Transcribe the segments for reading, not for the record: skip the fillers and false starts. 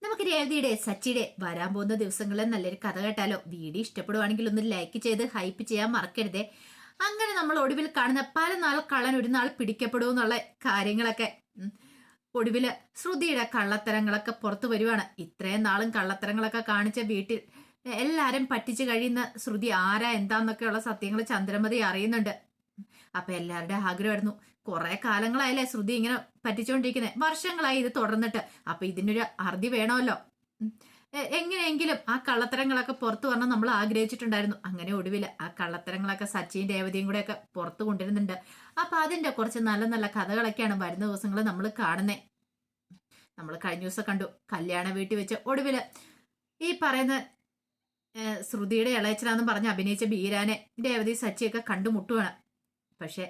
നമുക്ക് രേവതിയുടെ സച്ചിയുടെ വരാൻ പോകുന്ന ദിവസങ്ങളിൽ നല്ലൊരു കഥ കേട്ടാലോ? വീഡിയോ ഇഷ്ടപ്പെടുവാണെങ്കിൽ ഒന്ന് ലൈക്ക് ചെയ്ത് ഹൈപ്പ് ചെയ്യാൻ മറക്കരുതേ. അങ്ങനെ നമ്മൾ ഒടുവിൽ കാണുന്ന പല നാൾ കള്ളൻ ഒരു നാൾ പിടിക്കപ്പെടും എന്നുള്ള കാര്യങ്ങളൊക്കെ ഒടുവില് ശ്രുതിയുടെ കള്ളത്തരങ്ങളൊക്കെ പുറത്തു വരുവാണ്. ഇത്രയും നാളും കള്ളത്തരങ്ങളൊക്കെ കാണിച്ച വീട്ടിൽ എല്ലാരും പറ്റിച്ചു കഴിയുന്ന ശ്രുതി ആരാ എന്താന്നൊക്കെയുള്ള സത്യങ്ങൾ ചന്ദ്രമതി അറിയുന്നുണ്ട്. അപ്പൊ എല്ലാവരുടെ ആഗ്രഹമായിരുന്നു, കുറെ കാലങ്ങളായല്ലേ ശ്രുതി ഇങ്ങനെ പറ്റിച്ചോണ്ടിരിക്കുന്നത്, വർഷങ്ങളായി ഇത് തുടർന്നിട്ട്, അപ്പൊ ഇതിനൊരു അറുതി വേണമല്ലോ. എങ്ങനെയെങ്കിലും ആ കള്ളത്തരങ്ങളൊക്കെ പുറത്തു വരണം നമ്മൾ ആഗ്രഹിച്ചിട്ടുണ്ടായിരുന്നു. അങ്ങനെ ഒടുവിൽ ആ കള്ളത്തരങ്ങളൊക്കെ സച്ചിയും രേവതിയും കൂടെ ഒക്കെ പുറത്തു കൊണ്ടിരുന്നുണ്ട്. അപ്പൊ അതിന്റെ കുറച്ച് നല്ല നല്ല കഥകളൊക്കെയാണ് വരുന്ന ദിവസങ്ങൾ നമ്മൾ കാണുന്നേ. നമ്മൾ കഴിഞ്ഞ ദിവസം കണ്ടു, കല്യാണ വീട്ടിൽ വെച്ച് ഒടുവില് ഈ പറയുന്ന ശ്രുതിയുടെ ഇളയച്ചനാന്ന് പറഞ്ഞ് അഭിനയിച്ച ബീരാനെ രേവതി സച്ചിയൊക്കെ കണ്ടുമുട്ടുവാണ്. പക്ഷെ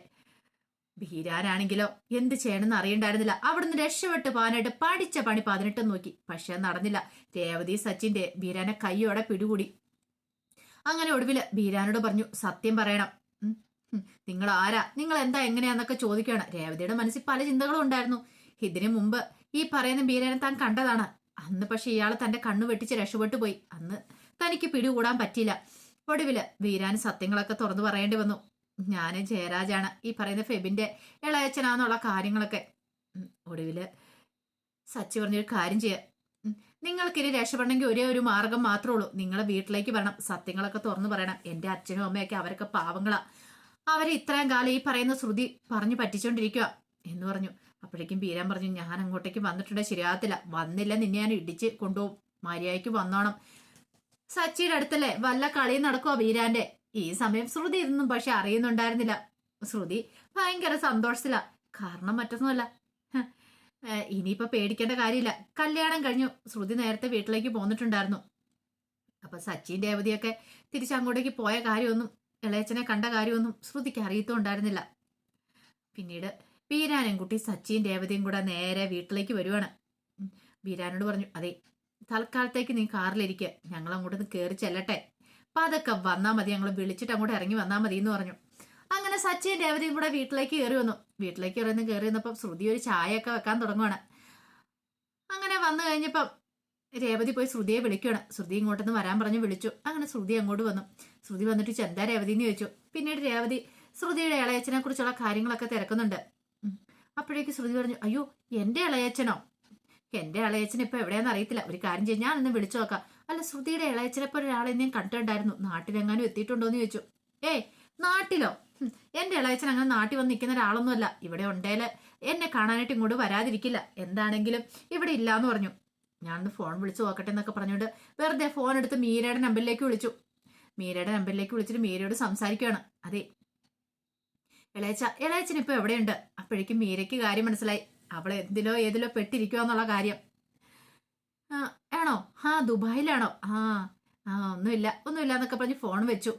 ബീരാനാണെങ്കിലോ എന്ത് ചെയ്യണമെന്ന് അറിയണ്ടായിരുന്നില്ല. അവിടുന്ന് രക്ഷപ്പെട്ട് പോകാനായിട്ട് പഠിച്ച പണി 18 നോക്കി, പക്ഷെ നടന്നില്ല. രേവതി സച്ചിന്റെ ബീരാനെ കൈയോടെ പിടികൂടി. അങ്ങനെ ഒടുവില് ബീരാനോട് പറഞ്ഞു, സത്യം പറയണം, നിങ്ങൾ ആരാ, നിങ്ങൾ എന്താ എങ്ങനെയാന്നൊക്കെ ചോദിക്കുകയാണ്. രേവതിയുടെ മനസ്സിൽ പല ചിന്തകളും ഉണ്ടായിരുന്നു. ഇതിനു മുമ്പ് ഈ പറയുന്ന ബീരാനെ താൻ കണ്ടതാണ്. അന്ന് പക്ഷെ ഇയാള് തന്റെ കണ്ണു വെട്ടിച്ച് രക്ഷപ്പെട്ടു പോയി. അന്ന് തനിക്ക് പിടികൂടാൻ പറ്റിയില്ല. ഒടുവില് ബീരാന് സത്യങ്ങളൊക്കെ തുറന്നു പറയേണ്ടി വന്നു. ഞാന് ജയരാജാണ്, ഈ പറയുന്ന ഫെബിന്റെ ഇളയച്ചനാന്നുള്ള കാര്യങ്ങളൊക്കെ. ഒടുവില് സച്ചി പറഞ്ഞൊരു കാര്യം ചെയ്യാം, നിങ്ങൾക്കിനി രക്ഷപ്പെടണമെങ്കിൽ ഒരേ ഒരു മാർഗം മാത്രമേ ഉള്ളൂ, നിങ്ങളെ വീട്ടിലേക്ക് വരണം, സത്യങ്ങളൊക്കെ തുറന്നു പറയണം. എന്റെ അച്ഛനും അമ്മയൊക്കെ അവരൊക്കെ പാവങ്ങളാ, അവരെ ഇത്രയും കാലം ഈ പറയുന്ന ശ്രുതി പറഞ്ഞു പറ്റിച്ചോണ്ടിരിക്കുക എന്ന് പറഞ്ഞു. അപ്പോഴേക്കും ബീരാൻ പറഞ്ഞു, ഞാൻ അങ്ങോട്ടേക്ക് വന്നിട്ടുണ്ട്, ശരിയാകത്തില്ല, വന്നില്ല നിന്നെ ഞാൻ ഇടിച്ച് കൊണ്ടുപോകും, മര്യാദയ്ക്ക് വന്നോണം. സച്ചിയുടെ അടുത്തല്ലേ വല്ല കളിയും നടക്കുവാ ബീരാന്റെ. ഈ സമയം ശ്രുതി ഇതൊന്നും പക്ഷെ അറിയുന്നുണ്ടായിരുന്നില്ല. ശ്രുതി ഭയങ്കര സന്തോഷത്തില. കാരണം മറ്റൊന്നുമല്ല, ഇനിയിപ്പോ പേടിക്കേണ്ട കാര്യമില്ല. കല്യാണം കഴിഞ്ഞു ശ്രുതി നേരത്തെ വീട്ടിലേക്ക് പോന്നിട്ടുണ്ടായിരുന്നു. അപ്പൊ സച്ചിൻ രേവതിയൊക്കെ തിരിച്ചങ്ങോട്ടേക്ക് പോയ കാര്യമൊന്നും, ഇളയച്ചനെ കണ്ട കാര്യമൊന്നും ശ്രുതിക്ക് അറിയത്തുണ്ടായിരുന്നില്ല. പിന്നീട് ബീരാനും കുട്ടി സച്ചിൻ രേവതിയും കൂടെ നേരെ വീട്ടിലേക്ക് വരുവാണ്. ബീരാനോട് പറഞ്ഞു, അതെ തൽക്കാലത്തേക്ക് നീ കാറിലിരിക്കുക, ഞങ്ങൾ അങ്ങോട്ടൊന്ന് കയറി ചെല്ലട്ടെ, അപ്പൊ അതൊക്കെ വന്നാൽ മതി, ഞങ്ങൾ വിളിച്ചിട്ട് അങ്ങോട്ട് ഇറങ്ങി വന്നാൽ മതി എന്ന് പറഞ്ഞു. അങ്ങനെ സച്ചിൻ രേവതിയും കൂടെ വീട്ടിലേക്ക് കയറി വന്നു. വീട്ടിലേക്ക് കയറി വന്നപ്പം ശ്രുതി ഒരു ചായയൊക്കെ വെക്കാൻ തുടങ്ങുവാണ്. അങ്ങനെ വന്നു കഴിഞ്ഞപ്പം രേവതി പോയി ശ്രുതിയെ വിളിക്കുകയാണ്. ശ്രുതി ഇങ്ങോട്ടൊന്ന് വരാൻ പറഞ്ഞ് വിളിച്ചു. അങ്ങനെ ശ്രുതി അങ്ങോട്ട് വന്നു. ശ്രുതി വന്നിട്ട് ചെന്താ രേവതി എന്ന് ചോദിച്ചു. പിന്നീട് രേവതി ശ്രുതിയുടെ ഇളയച്ചനെ കുറിച്ചുള്ള കാര്യങ്ങളൊക്കെ തിരക്കുന്നുണ്ട്. അപ്പോഴേക്ക് ശ്രുതി പറഞ്ഞു, അയ്യോ എന്റെ ഇളയച്ചനോ? എന്റെ ഇളയച്ചൻ ഇപ്പൊ എവിടെയാന്ന് അറിയത്തില്ല, ഒരു കാര്യം ചെയ്യാൻ ഞാനൊന്ന് വിളിച്ചു നോക്കാം. അല്ല ശ്രുതിയുടെ ഇളയച്ചനെപ്പോ ഒരാളെ ഞാൻ കണ്ടിട്ടുണ്ടായിരുന്നു, നാട്ടിലെങ്ങാനും എത്തിയിട്ടുണ്ടോന്ന് ചോദിച്ചു. നാട്ടിലോ? എന്റെ ഇളയച്ചൻ അങ്ങനെ നാട്ടിൽ വന്ന് നിൽക്കുന്ന ഒരാളൊന്നുമല്ല, ഇവിടെ ഉണ്ടേല് എന്നെ കാണാനായിട്ട് ഇങ്ങോട്ട് വരാതിരിക്കില്ല, എന്താണെങ്കിലും ഇവിടെ ഇല്ലാന്ന് പറഞ്ഞു. ഞാനൊന്ന് ഫോൺ വിളിച്ചു നോക്കട്ടെ എന്നൊക്കെ പറഞ്ഞുകൊണ്ട് വെറുതെ ഫോൺ എടുത്ത് മീരയുടെ നമ്പറിലേക്ക് വിളിച്ചു. മീരയുടെ നമ്പറിലേക്ക് വിളിച്ചിട്ട് മീരയോട് സംസാരിക്കുകയാണ്. അതെ ഇളയച്ചൻ ഇപ്പൊ എവിടെയുണ്ട്? അപ്പോഴേക്കും മീരയ്ക്ക് കാര്യം മനസ്സിലായി, അവൾ എന്തിലോ ഏതിലോ പെട്ടിരിക്കുക എന്നുള്ള കാര്യം. ആണോ? ദുബായിലാണോ? ഒന്നുമില്ല എന്നൊക്കെ പറഞ്ഞ് ഫോൺ വെച്ചു.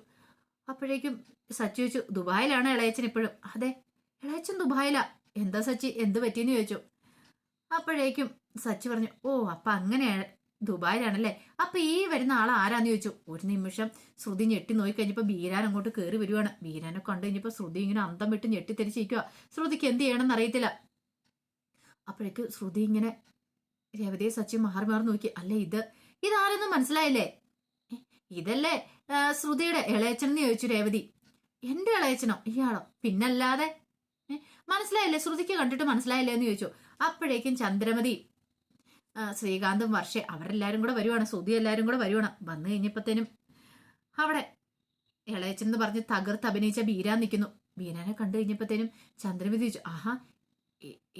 അപ്പോഴേക്കും സച്ചി ചോദിച്ചു, ദുബായിലാണോ ഇളയച്ചൻ ഇപ്പോഴും? അതെ ഇളയച്ചൻ ദുബായിലാ. എന്താ സച്ചി, എന്ത് പറ്റിയെന്ന് ചോദിച്ചു. അപ്പോഴേക്കും സച്ചി പറഞ്ഞു, അപ്പൊ അങ്ങനെയാണ്, ദുബായിലാണല്ലേ, അപ്പൊ ഈ വരുന്ന ആൾ ആരാന്ന് ചോദിച്ചു. ഒരു നിമിഷം ശ്രുതി ഞെട്ടി നോക്കിക്കഴിഞ്ഞപ്പോ ബീരാൻ അങ്ങോട്ട് കയറി വരുവാണ്. ബീരാനെ കണ്ടു കഴിഞ്ഞപ്പോ ശ്രുതി ഇങ്ങനെ അന്തം വിട്ട് ഞെട്ടിത്തെരിച്ചിരിക്കുക. ശ്രുതിക്ക് എന്ത് ചെയ്യണമെന്ന് അറിയത്തില്ല. അപ്പോഴേക്ക് ശ്രുതി ഇങ്ങനെ രേവതിയെ സച്ചി മാറി മാറി നോക്കി. അല്ല ഇതാരെന്നും മനസ്സിലായില്ലേ? ഇതല്ലേ ശ്രുതിയുടെ ഇളയച്ചൻ എന്ന് ചോദിച്ചു രേവതി. എന്റെ ഇളയച്ചനോ? ഇയാളോ? പിന്നല്ലാതെ. മനസ്സിലായില്ലേ? ശ്രുതിക്ക് കണ്ടിട്ട് മനസ്സിലായില്ലേ എന്ന് ചോദിച്ചു. അപ്പോഴേക്കും ചന്ദ്രമതി, ശ്രീകാന്തും വർഷ അവരെല്ലാരും കൂടെ വരുവാണ്. ശ്രുതി എല്ലാരും കൂടെ വരുവാണ്. വന്നു കഴിഞ്ഞപ്പോഴത്തേനും അവിടെ ഇളയച്ചൻ എന്ന് പറഞ്ഞ് തകർത്ത് അഭിനയിച്ച ബീരാൻ നിൽക്കുന്നു. ബീരാനെ കണ്ടു കഴിഞ്ഞപ്പോഴത്തേനും ചന്ദ്രമതി ചോദിച്ചു,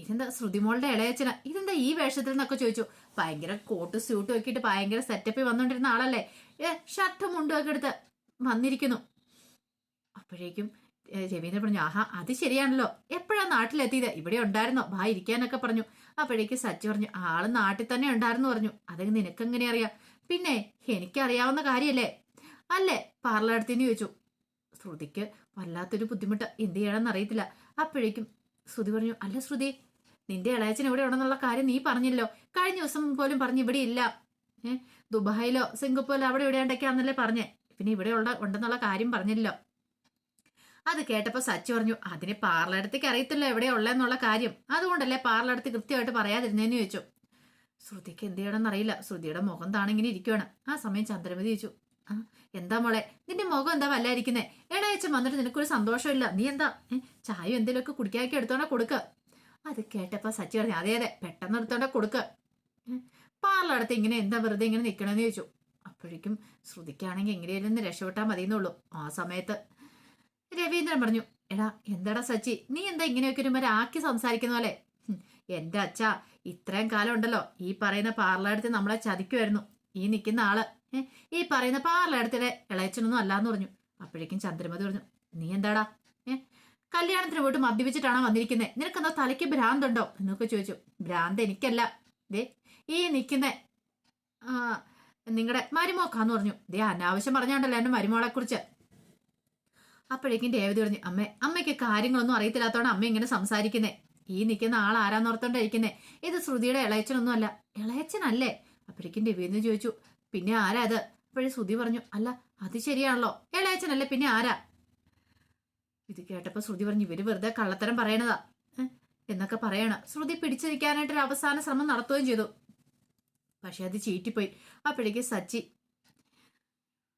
ഇതെന്താ ശ്രുതിമോളുടെ ഇളയച്ചന, ഇതെന്താ ഈ വേഷത്തിൽ എന്നൊക്കെ ചോദിച്ചു. ഭയങ്കര കോട്ട് സ്യൂട്ടും ഒക്കെ ഇട്ട് ഭയങ്കര സെറ്റപ്പിൽ വന്നോണ്ടിരുന്ന ആളല്ലേ, ഷർട്ടും മുണ്ടും ഒക്കെ എടുത്ത് വന്നിരിക്കുന്നു. അപ്പോഴേക്കും രവീന്ദ്രൻ പറഞ്ഞു, അത് ശരിയാണല്ലോ, എപ്പോഴാ നാട്ടിലെത്തിയത്? ഇവിടെ ഉണ്ടായിരുന്നോ? ഇരിക്കാനൊക്കെ പറഞ്ഞു. അപ്പോഴേക്ക് സച്ചി പറഞ്ഞു, ആള് നാട്ടിൽ തന്നെ ഉണ്ടായിരുന്നു പറഞ്ഞു. അതെങ്കിൽ നിനക്കെങ്ങനെ അറിയാം? പിന്നെ എനിക്കറിയാവുന്ന കാര്യല്ലേ. അല്ലേ പാർലടുത്തെന്ന് ചോദിച്ചു. ശ്രുതിക്ക് വല്ലാത്തൊരു ബുദ്ധിമുട്ട്, എന്ത് ചെയ്യണമെന്ന് അറിയത്തില്ല. അപ്പോഴേക്കും ശ്രുതി പറഞ്ഞു, അല്ല ശ്രുതി, നിന്റെ ഇളയച്ചൻ ഇവിടെ ഉണ്ടെന്നുള്ള കാര്യം നീ പറഞ്ഞല്ലോ, കഴിഞ്ഞ ദിവസം പോലും പറഞ്ഞു ഇവിടെ ഇല്ല, ദുബായിലോ സിംഗപ്പൂരിലോ അവിടെ ഇവിടെയാണ്ടൊക്കെയാന്നല്ലേ പറഞ്ഞേ, പിന്നെ ഇവിടെ ഉണ്ടെന്നുള്ള കാര്യം പറഞ്ഞില്ലല്ലോ. അത് കേട്ടപ്പോ സച്ചി പറഞ്ഞു, അതിന് പാർലടുത്തേക്ക് അറിയത്തില്ല എവിടെയാ ഉള്ളതെന്നുള്ള കാര്യം, അതുകൊണ്ടല്ലേ പാർലടുത്ത് കൃത്യമായിട്ട് പറയാതിരുന്നേന്ന് ചോദിച്ചു. ശ്രുതിക്ക് എന്ത് ചെയ്യണമെന്ന് അറിയില്ല. ശ്രുതിയുടെ മുഖം താണിങ്ങനെ ഇരിക്കുവാണ്. ആ സമയം ചന്ദ്രമതി ചോദിച്ചു, ആ എന്താ മോളെ, നിന്റെ മുഖം എന്താ വല്ലായിരിക്കുന്നേ? ഇടയച്ചൻ വന്നിട്ട് നിനക്കൊരു സന്തോഷമില്ല. നീ എന്താ ചായ എന്തെങ്കിലുമൊക്കെ കുടിക്കാക്കി എടുത്തോണ്ടാ കൊടുക്ക. അത് കേട്ടപ്പോ സച്ചി പറഞ്ഞു, അതെ അതെ, പെട്ടെന്ന് എടുത്തോണ്ടാ കൊടുക്ക. പാർലടുത്ത് ഇങ്ങനെ എന്താ വെറുതെ ഇങ്ങനെ നിക്കണെന്ന് ചോദിച്ചു. അപ്പോഴേക്കും ശ്രുതിക്കാണെങ്കിൽ എങ്ങനെയായിരുന്നു രക്ഷപ്പെട്ടാൽ മതിയെന്നുള്ളൂ. ആ സമയത്ത് രവീന്ദ്രൻ പറഞ്ഞു, എടാ എന്താടാ സച്ചി, നീ എന്താ ഇങ്ങനെയൊക്കെ ഒരു ആക്കി സംസാരിക്കുന്ന പോലെ? എന്റെ അച്ഛാ, ഇത്രയും കാലം ഉണ്ടല്ലോ ഈ പറയുന്ന പാർലടുത്ത് നമ്മളെ ചതിക്കുമായിരുന്നു ഈ നിൽക്കുന്ന ആള്. ഈ പറയുന്ന പാർലടുത്തിടെ ഇളയച്ചനൊന്നും അല്ലാന്ന് പറഞ്ഞു. അപ്പോഴേക്കും ചന്ദ്രമതി പറഞ്ഞു, നീ എന്താടാ കല്യാണത്തിന് പോയിട്ട് മദ്യപിച്ചിട്ടാണോ വന്നിരിക്കുന്നത്? നിനക്കെന്താ തലയ്ക്ക് ഭ്രാന്തുണ്ടോ എന്നൊക്കെ ചോദിച്ചു. ഭ്രാന്ത് എനിക്കല്ല, ദേ ഈ നിൽക്കുന്ന നിങ്ങളുടെ മരുമോക്കാന്ന് പറഞ്ഞു. ദേ അനാവശ്യം പറഞ്ഞോണ്ടല്ലോ എന്റെ മരുമോളെ കുറിച്ച്. അപ്പോഴേക്കും രേവതി പറഞ്ഞു, അമ്മയ്ക്ക് കാര്യങ്ങളൊന്നും അറിയത്തില്ലാത്തോണ്ട് അമ്മ ഇങ്ങനെ സംസാരിക്കുന്നേ. ഈ നിൽക്കുന്ന ആൾ ആരാന്നോർത്തോണ്ടിരിക്കുന്നേ? ഇത് ശ്രുതിയുടെ ഇളയച്ചനൊന്നും അല്ല. ഇളയച്ചനല്ലേ? അപ്പോഴേക്കും രവീന്ദ്രൻ ചോദിച്ചു, പിന്നെ ആരാ അത്? അപ്പോഴേ ശ്രുതി പറഞ്ഞു, അല്ല അത് ശരിയാണല്ലോ, ഇളയച്ചനല്ലേ, പിന്നെ ആരാ? ഇത് കേട്ടപ്പോ ശ്രുതി പറഞ്ഞു, ഇവര് വെറുതെ കള്ളത്തരം പറയണതാ എന്നൊക്കെ പറയണ. ശ്രുതി പിടിച്ചിരിക്കാനായിട്ടൊരു അവസാന ശ്രമം നടത്തുകയും ചെയ്തു. പക്ഷെ അത് ചീറ്റിപ്പോയി. അപ്പോഴേക്ക് സച്ചി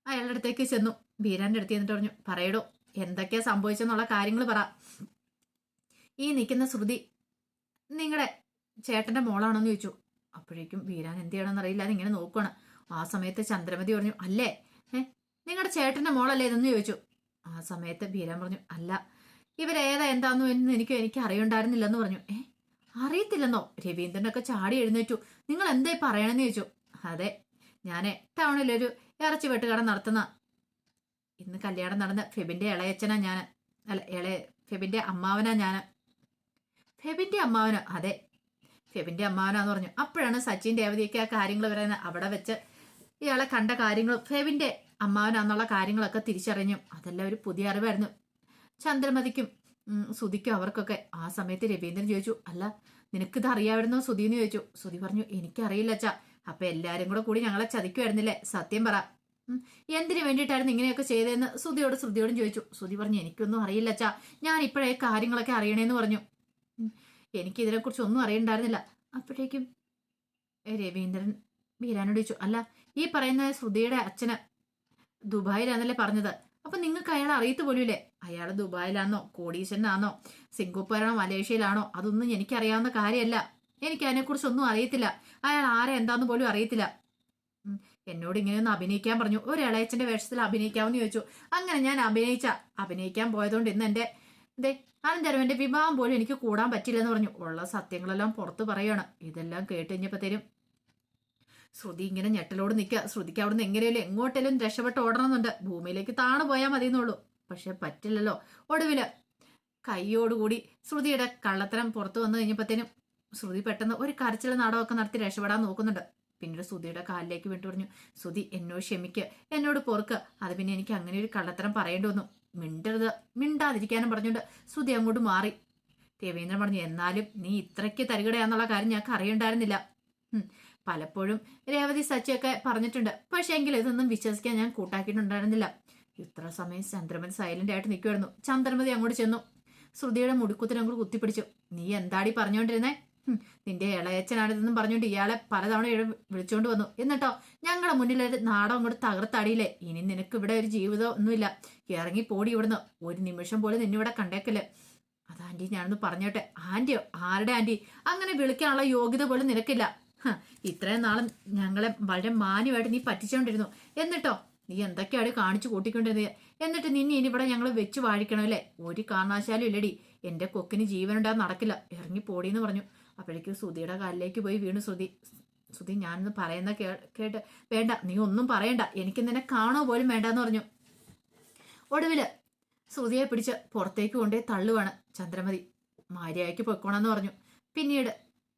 അയാളുടെ അടുത്തേക്ക് ചെന്നു. ബീരാന്റെ അടുത്ത് ചെന്നിട്ട് പറഞ്ഞു, പറയടോ എന്തൊക്കെയാ സംഭവിച്ചെന്നുള്ള കാര്യങ്ങൾ പറ. ഈ നിൽക്കുന്ന ശ്രുതി നിങ്ങളുടെ ചേട്ടന്റെ മോളാണോന്ന് ചോദിച്ചു. അപ്പോഴേക്കും ബീരാൻ എന്ത് ചെയ്യണമെന്ന് അറിയില്ല, അതിങ്ങനെ നോക്കുകയാണ്. ആ സമയത്ത് ചന്ദ്രമതി പറഞ്ഞു, അല്ലേ നിങ്ങളുടെ ചേട്ടന്റെ മോളല്ലേ ഇതെന്ന് ചോദിച്ചു. ആ സമയത്ത് ബീരാൻ പറഞ്ഞു, അല്ല ഇവരേതാ എന്താന്നു എന്ന് എനിക്ക് അറിയണ്ടായിരുന്നില്ലെന്ന് പറഞ്ഞു. അറിയത്തില്ലെന്നോ? രവീന്ദ്രനൊക്കെ ചാടി എഴുന്നേറ്റു. നിങ്ങൾ എന്തായി പറയണെന്ന് ചോദിച്ചു. അതെ, ഞാന് ടൗണിലൊരു ഇറച്ചി വെട്ടുകട നടത്തുന്ന, ഇന്ന് കല്യാണം നടന്ന ഫെബിന്റെ ഇളയച്ചനാ ഞാൻ. അല്ല ഫെബിന്റെ അമ്മാവനാ ഞാൻ. ഫെബിന്റെ അമ്മാവനോ? അതെ, ഫെബിന്റെ അമ്മാവനാന്ന് പറഞ്ഞു. അപ്പോഴാണ് സച്ചിൻ രേവതിയൊക്കെ ആ കാര്യങ്ങൾ പറയുന്നത്. അവിടെ വെച്ച് ഇയാളെ കണ്ട കാര്യങ്ങളും ഫെബിന്റെ അമ്മാവനാന്നുള്ള കാര്യങ്ങളൊക്കെ തിരിച്ചറിഞ്ഞു. അതെല്ലാം ഒരു പുതിയ അറിവായിരുന്നു ചന്ദ്രമതിക്കും സുധിക്കും അവർക്കൊക്കെ. ആ സമയത്ത് രവീന്ദ്രൻ ചോദിച്ചു, അല്ല നിനക്കിത് അറിയാമായിരുന്നോ സുധീന്ന് ചോദിച്ചു. സുധി പറഞ്ഞു, എനിക്കറിയില്ല അച്ഛാ. അപ്പൊ എല്ലാരും കൂടി ഞങ്ങളെ ചതിക്കുമായിരുന്നില്ലേ? സത്യം പറ, എന്തിനു വേണ്ടിയിട്ടായിരുന്നു ഇങ്ങനെയൊക്കെ ചെയ്തതെന്ന് ശ്രുതിയോടും ചോദിച്ചു. ശ്രുതി പറഞ്ഞു, എനിക്കൊന്നും അറിയില്ല അച്ഛാ, ഞാൻ ഇപ്പോഴേ കാര്യങ്ങളൊക്കെ അറിയണേന്ന് പറഞ്ഞു. എനിക്ക് ഇതിനെക്കുറിച്ച് ഒന്നും അറിയണ്ടായിരുന്നില്ല. അപ്പോഴേക്കും രവീന്ദ്രൻ ബീരാനോട് ചോദിച്ചു, അല്ല ഈ പറയുന്ന ശ്രുതിയുടെ അച്ഛന് ദുബായിലാന്നല്ലേ പറഞ്ഞത്? അപ്പൊ നിങ്ങൾക്ക് അയാൾ അറിയത്ത് പോലുമില്ലേ? അയാൾ ദുബായിലാണോ, കോടീശ്വരനാണോ, സിംഗപ്പൂരാണോ, മലേഷ്യയിലാണോ, അതൊന്നും എനിക്കറിയാവുന്ന കാര്യമല്ല. എനിക്ക് അതിനെക്കുറിച്ചൊന്നും അറിയത്തില്ല. അയാൾ ആരെ എന്താന്ന് പോലും അറിയത്തില്ല. എന്നോട് ഇങ്ങനെയൊന്ന് അഭിനയിക്കാൻ പറഞ്ഞു. ഒരു ഇളയച്ചന്റെ വേഷത്തിൽ അഭിനയിക്കാമെന്ന് ചോദിച്ചു. അങ്ങനെ ഞാൻ അഭിനയിക്കാൻ പോയതുകൊണ്ട് ഇന്ന് എന്റെ അനന്തരവന്റെ വിവാഹം പോലും എനിക്ക് കൂടാൻ പറ്റില്ലെന്ന് പറഞ്ഞു. ഉള്ള സത്യങ്ങളെല്ലാം പുറത്തു പറയാണ്. ഇതെല്ലാം കേട്ട് കഴിഞ്ഞപ്പോഴത്തേനും ശ്രുതി ഇങ്ങനെ ഞെട്ടലോട് നിൽക്കുക. ശ്രുതിക്ക് അവിടുന്ന് എങ്ങനെയല്ലോ എങ്ങോട്ടേലും രക്ഷപ്പെട്ട് ഓടണമെന്നുണ്ട്. ഭൂമിയിലേക്ക് താണു പോയാൽ മതിയെന്നുള്ളൂ. പക്ഷെ പറ്റില്ലല്ലോ. ഒടുവില് കൈയോടുകൂടി ശ്രുതിയുടെ കള്ളത്തരം പുറത്തു വന്നു കഴിഞ്ഞപ്പോഴത്തേനും ശ്രുതി പെട്ടെന്ന് ഒരു കരച്ചിൽ നാടകമൊക്കെ നടത്തി രക്ഷപ്പെടാൻ നോക്കുന്നുണ്ട്. പിന്നീട് ശ്രുതിയുടെ കാലിലേക്ക് വിട്ടു പറഞ്ഞു, ശ്രുതി എന്നോട് ക്ഷമിക്കുക, എന്നോട് പൊറുക്കുക. അത് പിന്നെ എനിക്ക് അങ്ങനെ ഒരു കള്ളത്തരം പറയേണ്ടി വന്നു. മിണ്ടാതിരിക്കാനും പറഞ്ഞുകൊണ്ട് ശ്രുതി അങ്ങോട്ട് മാറി. രവീന്ദ്രൻ പറഞ്ഞു, എന്നാലും നീ ഇത്രയ്ക്ക് തരികടയാന്നുള്ള കാര്യം ഞങ്ങൾക്ക് അറിയണ്ടായിരുന്നില്ല. പലപ്പോഴും രേവതി സച്ചിയൊക്കെ പറഞ്ഞിട്ടുണ്ട്, പക്ഷെ എങ്കിൽ ഇതൊന്നും വിശ്വസിക്കാൻ ഞാൻ കൂട്ടാക്കിയിട്ടുണ്ടായിരുന്നില്ല. ഇത്ര സമയം ചന്ദ്രമതി സൈലന്റ് ആയിട്ട് നിൽക്കുമായിരുന്നു. ചന്ദ്രമതി അങ്ങോട്ട് ചെന്നു ശ്രുതിയുടെ മുടിക്കുത്തിന് അങ്ങോട്ട് കുത്തിപ്പിടിച്ചു. നീ എന്താടി പറഞ്ഞുകൊണ്ടിരുന്നേ? നിന്റെ ഇളയച്ചനാണിതെന്നും പറഞ്ഞുകൊണ്ട് ഇയാളെ പലതവണ വിളിച്ചോണ്ട് വന്നു. എന്നിട്ടോ ഞങ്ങളുടെ മുന്നിലൊരു നാടകം അങ്ങോട്ട് തകർത്തടിയില്ലേ? ഇനി നിനക്ക് ഇവിടെ ഒരു ജീവിതം ഒന്നുമില്ല. ഇറങ്ങി പോടി ഇവിടുന്ന്. ഒരു നിമിഷം പോലും നിന്നിവിടെ കണ്ടേക്കല്ലേ. അത് ആന്റി ഞാനൊന്ന് പറഞ്ഞോട്ടെ. ആന്റിയോ? ആരുടെ ആന്റി? അങ്ങനെ വിളിക്കാനുള്ള യോഗ്യത പോലും നിനക്കില്ല. ഇത്രയും നാളും ഞങ്ങളെ വളരെ മാന്യമായിട്ട് നീ പറ്റിച്ചോണ്ടിരുന്നു. എന്നിട്ടോ നീ എന്തൊക്കെയാണ് കാണിച്ചു കൂട്ടിക്കൊണ്ടിരുന്നത്? എന്നിട്ട് നിന്നെ ഇനി ഇവിടെ ഞങ്ങൾ വെച്ച് വാഴിക്കണമല്ലേ? ഒരു കാരണവശാലും ഇല്ലടി. എന്റെ കൊക്കിന് ജീവനുണ്ടാകാൻ നടക്കില്ല. ഇറങ്ങി പോടിയെന്ന് പറഞ്ഞു. അപ്പോഴേക്കും ശ്രുതിയുടെ കാലിലേക്ക് പോയി വീണു. ശ്രുതി ഞാനൊന്ന് പറയുന്ന കേട്ട്, വേണ്ട നീ ഒന്നും പറയണ്ട, എനിക്ക് നിന്നെ കാണുക പോലും വേണ്ടെന്ന് പറഞ്ഞു. ഒടുവില് ശ്രുതിയെ പിടിച്ച് പുറത്തേക്ക് കൊണ്ടേ തള്ളുവാണ് ചന്ദ്രമതി. മാര്യായ്ക്ക് പൊയ്ക്കോണമെന്ന് പറഞ്ഞു. പിന്നീട്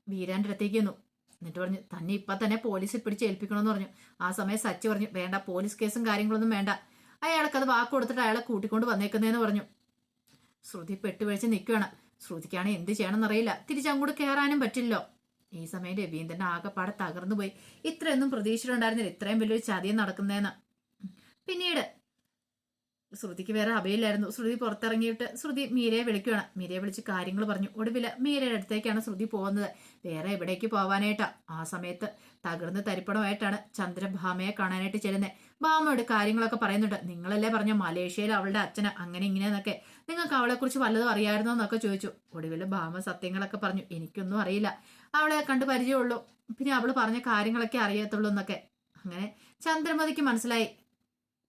വീരാന്റെ അടുത്തേക്ക് ചെന്നു. എന്നിട്ട് പറഞ്ഞു, തന്നെ ഇപ്പം തന്നെ പോലീസിൽ പിടിച്ച് ഏൽപ്പിക്കണമെന്ന് പറഞ്ഞു. ആ സമയം സച്ചി പറഞ്ഞു, വേണ്ട, പോലീസ് കേസും കാര്യങ്ങളൊന്നും വേണ്ട, അയാൾക്കത് വാക്ക് കൊടുത്തിട്ട് അയാളെ കൂട്ടിക്കൊണ്ട് വന്നേക്കുന്നതെന്ന് പറഞ്ഞു. ശ്രുതി പെട്ടുവഴിച്ച് നിൽക്കുകയാണ്. ശ്രുതിക്കാണ് എന്ത് ചെയ്യണമെന്നറിയില്ല. തിരിച്ചങ്ങോട്ട് കയറാനും പറ്റില്ലല്ലോ. ഈ സമയം രവീന്ദ്രന്റെ ആകെപ്പാടെ തകർന്നു പോയി. ഇത്രയൊന്നും പ്രതീക്ഷിച്ചിട്ടുണ്ടായിരുന്നില്ല ഇത്രയും വലിയൊരു ചതിയം നടക്കുന്നതെന്ന്. പിന്നീട് ശ്രുതിക്ക് വേറെ അഭയില്ലായിരുന്നു. ശ്രുതി പുറത്തിറങ്ങിയിട്ട് ശ്രുതി മീരയെ വിളിക്കുകയാണ്. മീരയെ വിളിച്ച് കാര്യങ്ങൾ പറഞ്ഞു. ഒടുവിൽ മീരയുടെ അടുത്തേക്കാണ് ശ്രുതി പോകുന്നത്. വേറെ എവിടേക്ക് പോവാനായിട്ടാ? ആ സമയത്ത് തകർന്ന് തരിപ്പണമായിട്ടാണ് ചന്ദ്രഭാമയെ കാണാനായിട്ട് ചെല്ലുന്നത്. ഭാമയോട് കാര്യങ്ങളൊക്കെ പറയുന്നുണ്ട്. നിങ്ങളല്ലേ പറഞ്ഞ മലേഷ്യയിൽ അവളുടെ അച്ഛന് അങ്ങനെ ഇങ്ങനെയെന്നൊക്കെ, നിങ്ങൾക്ക് അവളെക്കുറിച്ച് വല്ലതും അറിയായിരുന്നോ എന്നൊക്കെ ചോദിച്ചു. ഒടുവിൽ ഭാമ സത്യങ്ങളൊക്കെ പറഞ്ഞു. എനിക്കൊന്നും അറിയില്ല, അവളെ കണ്ട് പരിചയമുള്ളൂ, പിന്നെ അവള് പറഞ്ഞ കാര്യങ്ങളൊക്കെ അറിയത്തുള്ളൂ എന്നൊക്കെ. അങ്ങനെ ചന്ദ്രമതിക്ക് മനസ്സിലായി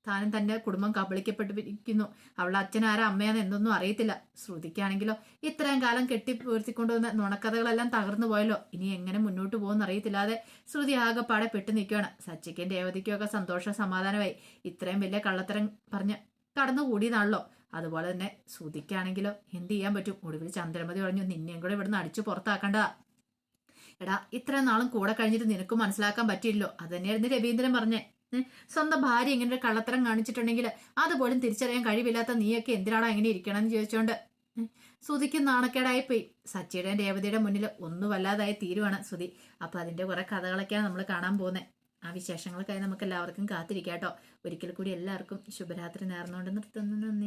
താനും തന്റെ കുടുംബം കബളിക്കപ്പെട്ടിരിക്കുന്നു. അവളുടെ അച്ഛനാരാ അമ്മയാന്ന് എന്തൊന്നും അറിയത്തില്ല. ശ്രുതിക്കാണെങ്കിലോ ഇത്രയും കാലം കെട്ടിപ്പുയർത്തിക്കൊണ്ടുവന്ന നുണക്കഥകളെല്ലാം തകർന്നു പോയല്ലോ. ഇനി എങ്ങനെ മുന്നോട്ട് പോകുമെന്ന് അറിയത്തില്ലാതെ ശ്രുതി ആകെപ്പാടെ പെട്ടു നിൽക്കുകയാണ്. സച്ചിക്കും രേവതിക്കും ഒക്കെ സന്തോഷ സമാധാനമായി. ഇത്രയും വലിയ കള്ളത്തരം പറഞ്ഞ് കടന്നുകൂടിയതാണല്ലോ. അതുപോലെ തന്നെ ശ്രുതിക്കാണെങ്കിലോ എന്ത് ചെയ്യാൻ പറ്റും? ഒടുവിൽ ചന്ദ്രമതി പറഞ്ഞു, നിന്നെയും കൂടെ ഇവിടുന്ന് അടിച്ചു പുറത്താക്കണ്ടതാ. എടാ, ഇത്രയും നാളും കൂടെ കഴിഞ്ഞിട്ട് നിനക്ക് മനസ്സിലാക്കാൻ പറ്റിയില്ലോ. അത് തന്നെയായിരുന്നു രവീന്ദ്രൻ പറഞ്ഞേ. സ്വന്തം ഭാര്യ ഇങ്ങനെ ഒരു കള്ളത്തരം കാണിച്ചിട്ടുണ്ടെങ്കിൽ അതുപോലും തിരിച്ചറിയാൻ കഴിവില്ലാത്ത നീയൊക്കെ എന്തിനാണോ അങ്ങനെ ഇരിക്കണം എന്ന് ചോദിച്ചോണ്ട് ശ്രുതിക്ക് നാണക്കേടായി പോയി. സച്ചിയുടെയും രേവതിയുടെ മുന്നിൽ ഒന്നും വല്ലാതായി തീരുവാണ് ശ്രുതി. അപ്പൊ അതിന്റെ കുറെ കഥകളൊക്കെയാണ് നമ്മൾ കാണാൻ പോകുന്നത്. ആ വിശേഷങ്ങൾക്കായി നമുക്ക് എല്ലാവർക്കും കാത്തിരിക്കാം കേട്ടോ. ഒരിക്കൽ കൂടി എല്ലാവർക്കും ശുഭരാത്രി നേർന്നുകൊണ്ട് നിർത്തുന്നു. നന്ദി.